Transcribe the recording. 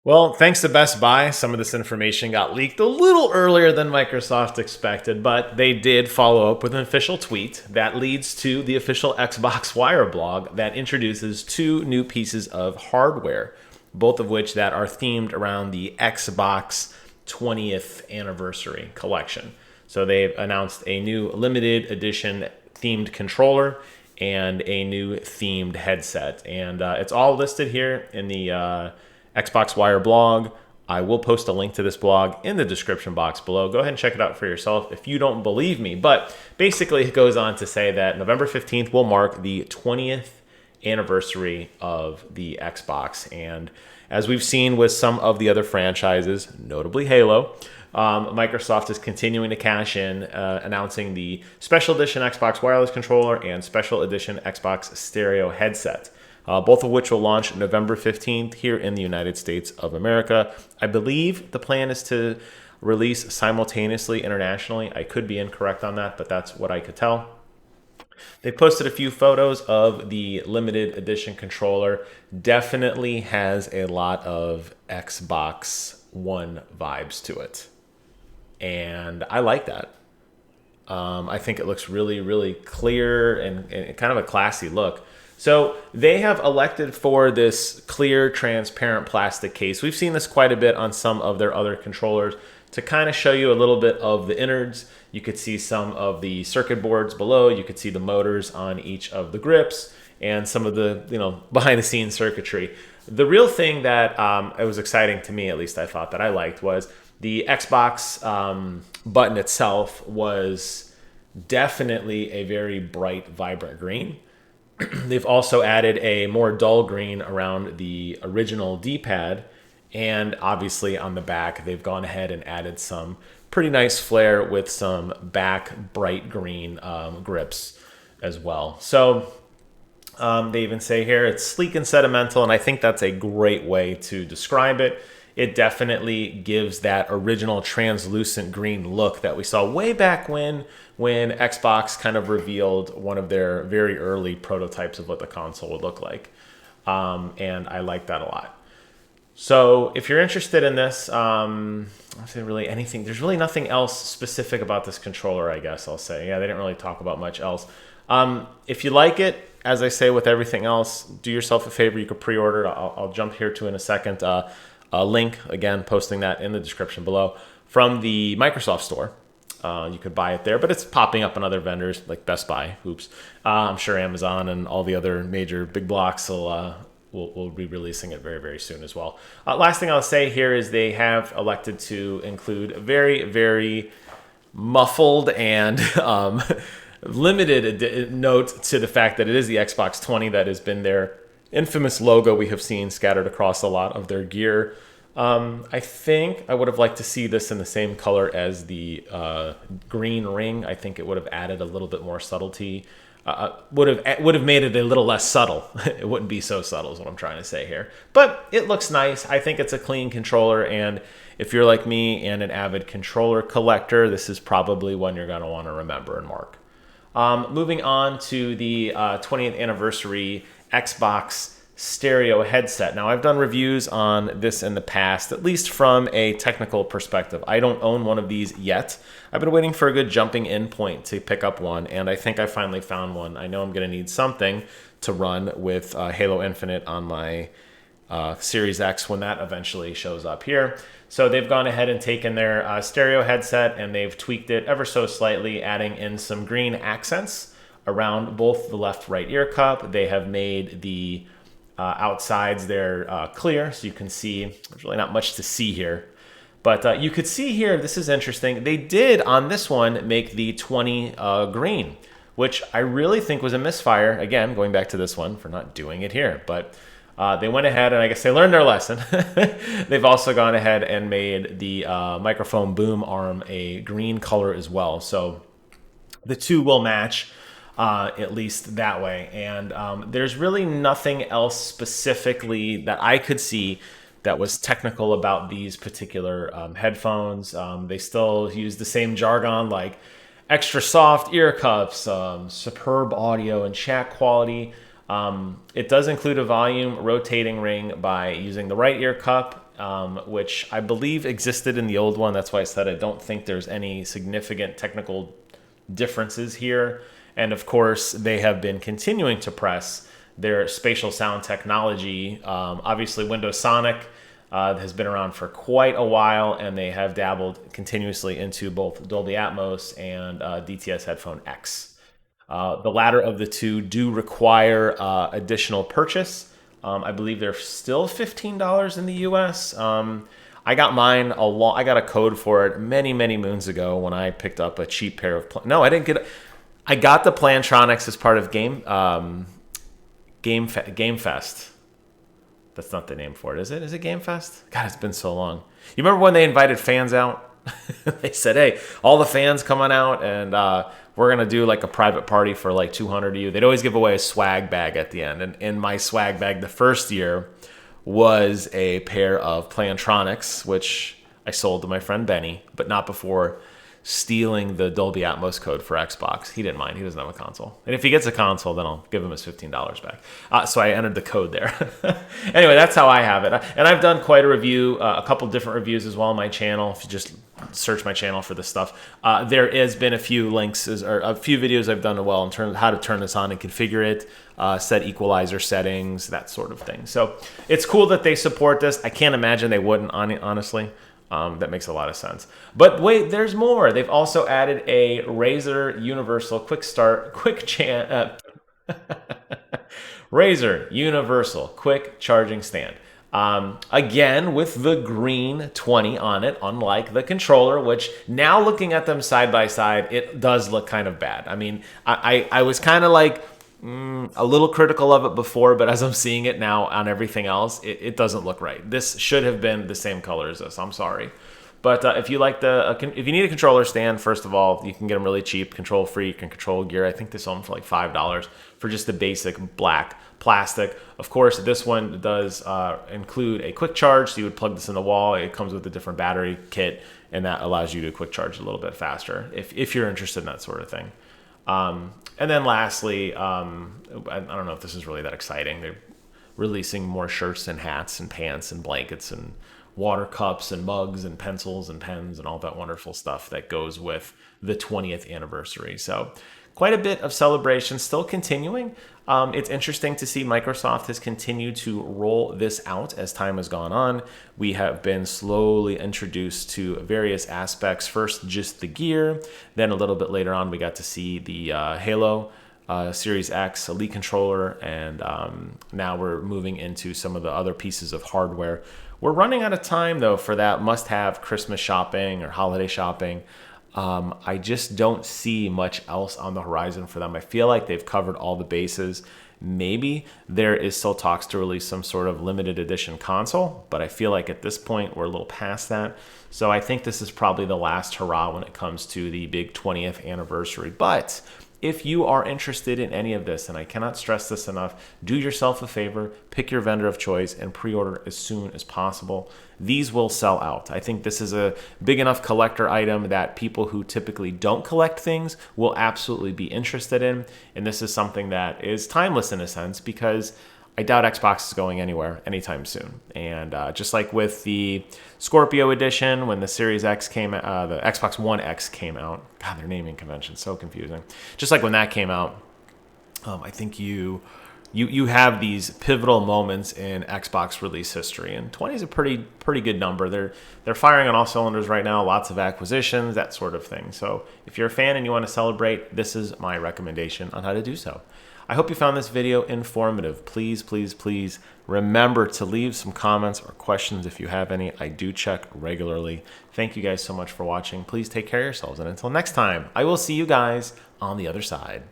Well, thanks to Best Buy, some of this information got leaked a little earlier than Microsoft expected, but they did follow up with an official tweet that leads to the official Xbox Wire blog that introduces two new pieces of hardware, both of which that are themed around the Xbox 20th anniversary collection. So they've announced a new limited edition themed controller and a new themed headset, and it's all listed here in the Xbox Wire blog. I will post a link to this blog in the description box below. Go ahead and check it out for yourself if you don't believe me. But basically, it goes on to say that November 15th will mark the 20th anniversary of the Xbox. And as we've seen with some of the other franchises, notably Halo, Microsoft is continuing to cash in, announcing the Special Edition Xbox Wireless Controller and Special Edition Xbox Stereo Headset. Both of which will launch November 15th here in the United States of America. I believe the plan is to release simultaneously internationally. I could be incorrect on that, but that's what I could tell. They posted a few photos of the limited edition controller. Definitely has a lot of Xbox One vibes to it. And I like that. I think it looks really, really clear and kind of a classy look. So they have elected for this clear, transparent plastic case. We've seen this quite a bit on some of their other controllers to kind of show you a little bit of the innards. You could see some of the circuit boards below. You could see the motors on each of the grips and some of the behind the scenes circuitry. The real thing that it was exciting to me, at least I thought that I liked, was the Xbox button itself was definitely a very bright, vibrant green. They've also added a more dull green around the original D-pad, and obviously on the back they've gone ahead and added some pretty nice flair with some back bright green grips as well. So they even say here it's sleek and sentimental, and I think that's a great way to describe it. It definitely gives that original translucent green look that we saw way back when Xbox kind of revealed one of their very early prototypes of what the console would look like. And I like that a lot. So if you're interested in this, I'll say really anything. There's really nothing else specific about this controller, I guess I'll say. Yeah, they didn't really talk about much else. If you like it, as I say with everything else, do yourself a favor. You could pre-order. I'll jump here to in a second. A link, again, posting that in the description below, from the Microsoft store. You could buy it there, but it's popping up on other vendors like Best Buy. Oops. I'm sure Amazon and all the other major big blocks will be releasing it very, very soon as well. Last thing I'll say here is they have elected to include a very, very muffled and limited note to the fact that it is the Xbox 20 that has been their infamous logo we have seen scattered across a lot of their gear. I think I would have liked to see this in the same color as the green ring. I think it would have added a little bit more subtlety. Would have made it a little less subtle. It wouldn't be so subtle is what I'm trying to say here. But it looks nice. I think it's a clean controller, and if you're like me and an avid controller collector, this is probably one you're going to want to remember and mark. Moving on to the 20th anniversary Xbox stereo headset. Now, I've done reviews on this in the past, at least from a technical perspective. I don't own one of these yet. I've been waiting for a good jumping in point to pick up one, and I think I finally found one. I know I'm going to need something to run with Halo Infinite on my Series X when that eventually shows up here. So they've gone ahead and taken their stereo headset and they've tweaked it ever so slightly, adding in some green accents around both the left-right ear cup. They have made the outsides there clear, so you can see. There's really not much to see here, but you could see here, this is interesting, they did on this one make the 20 green, which I really think was a misfire, again going back to this one for not doing it here, but they went ahead and I guess they learned their lesson. They've also gone ahead and made the microphone boom arm a green color as well, so the two will match at least that way. And there's really nothing else specifically that I could see that was technical about these particular headphones. They still use the same jargon like extra soft ear cups, superb audio and chat quality. It does include a volume rotating ring by using the right ear cup which I believe existed in the old one. That's why I said I don't think there's any significant technical differences here. And of course, they have been continuing to press their spatial sound technology. Obviously, Windows Sonic has been around for quite a while, and they have dabbled continuously into both Dolby Atmos and DTS Headphone X. The latter of the two do require additional purchase. I believe they're still $15 in the US. I got mine I got a code for it many moons ago when I picked up a cheap pair of. No, I didn't get. I got the Plantronics as part of Game Fest. That's not the name for it, is it? Is it Game Fest? God, it's been so long. You remember when they invited fans out? They said, "Hey, all the fans coming out, and we're gonna do like a private party for like 200 of you." They'd always give away a swag bag at the end, and in my swag bag the first year was a pair of Plantronics, which I sold to my friend Benny, but not before stealing the Dolby Atmos code for Xbox. He didn't mind. He doesn't have a console. And if he gets a console, then I'll give him his $15 back. So I entered the code there. Anyway, that's how I have it. And I've done quite a review, a couple different reviews as well on my channel. If you just search my channel for this stuff, there has been a few links or a few videos I've done as well in terms of how to turn this on and configure it, set equalizer settings, that sort of thing. So it's cool that they support this. I can't imagine they wouldn't, honestly. That makes a lot of sense. But wait, there's more. They've also added a Razer Universal Razer Universal Quick Charging Stand. Again, with the green 20 on it, unlike the controller, which now looking at them side by side, it does look kind of bad. I mean, I was kind of like a little critical of it before, but as I'm seeing it now on everything else, it doesn't look right. This should have been the same color as this. I'm sorry. But if you like if you need a controller stand, first of all, you can get them really cheap. Control Freak and Control Gear. I think they sell them for like $5 for just the basic black plastic. Of course, this one does include a quick charge, so you would plug this in the wall. It comes with a different battery kit, and that allows you to quick charge a little bit faster if you're interested in that sort of thing. And then lastly, I don't know if this is really that exciting. They're releasing more shirts and hats and pants and blankets and water cups and mugs and pencils and pens and all that wonderful stuff that goes with the 20th anniversary. So quite a bit of celebration still continuing. It's interesting to see Microsoft has continued to roll this out as time has gone on. We have been slowly introduced to various aspects. First, just the gear. Then a little bit later on, we got to see the Halo Series X Elite controller. And now we're moving into some of the other pieces of hardware. We're running out of time, though, for that must-have Christmas shopping or holiday shopping. I just don't see much else on the horizon for them. I feel like they've covered all the bases. Maybe there is still talks to release some sort of limited edition console, but I feel like at this point we're a little past that. So I think this is probably the last hurrah when it comes to the big 20th anniversary. But if you are interested in any of this, and I cannot stress this enough, do yourself a favor, pick your vendor of choice, and pre-order as soon as possible. These will sell out. I think this is a big enough collector item that people who typically don't collect things will absolutely be interested in. And this is something that is timeless in a sense, because I doubt Xbox is going anywhere anytime soon. And just like with the Scorpio edition, when the Series X came out, the Xbox One X came out. God, their naming convention, so confusing. Just like when that came out, I think you have these pivotal moments in Xbox release history, and 20 is a pretty good number. They're firing on all cylinders right now, lots of acquisitions, that sort of thing. So if you're a fan and you want to celebrate, this is my recommendation on how to do so. I hope you found this video informative. Please, please, please remember to leave some comments or questions if you have any. I do check regularly. Thank you guys so much for watching. Please take care of yourselves, and until next time, I will see you guys on the other side.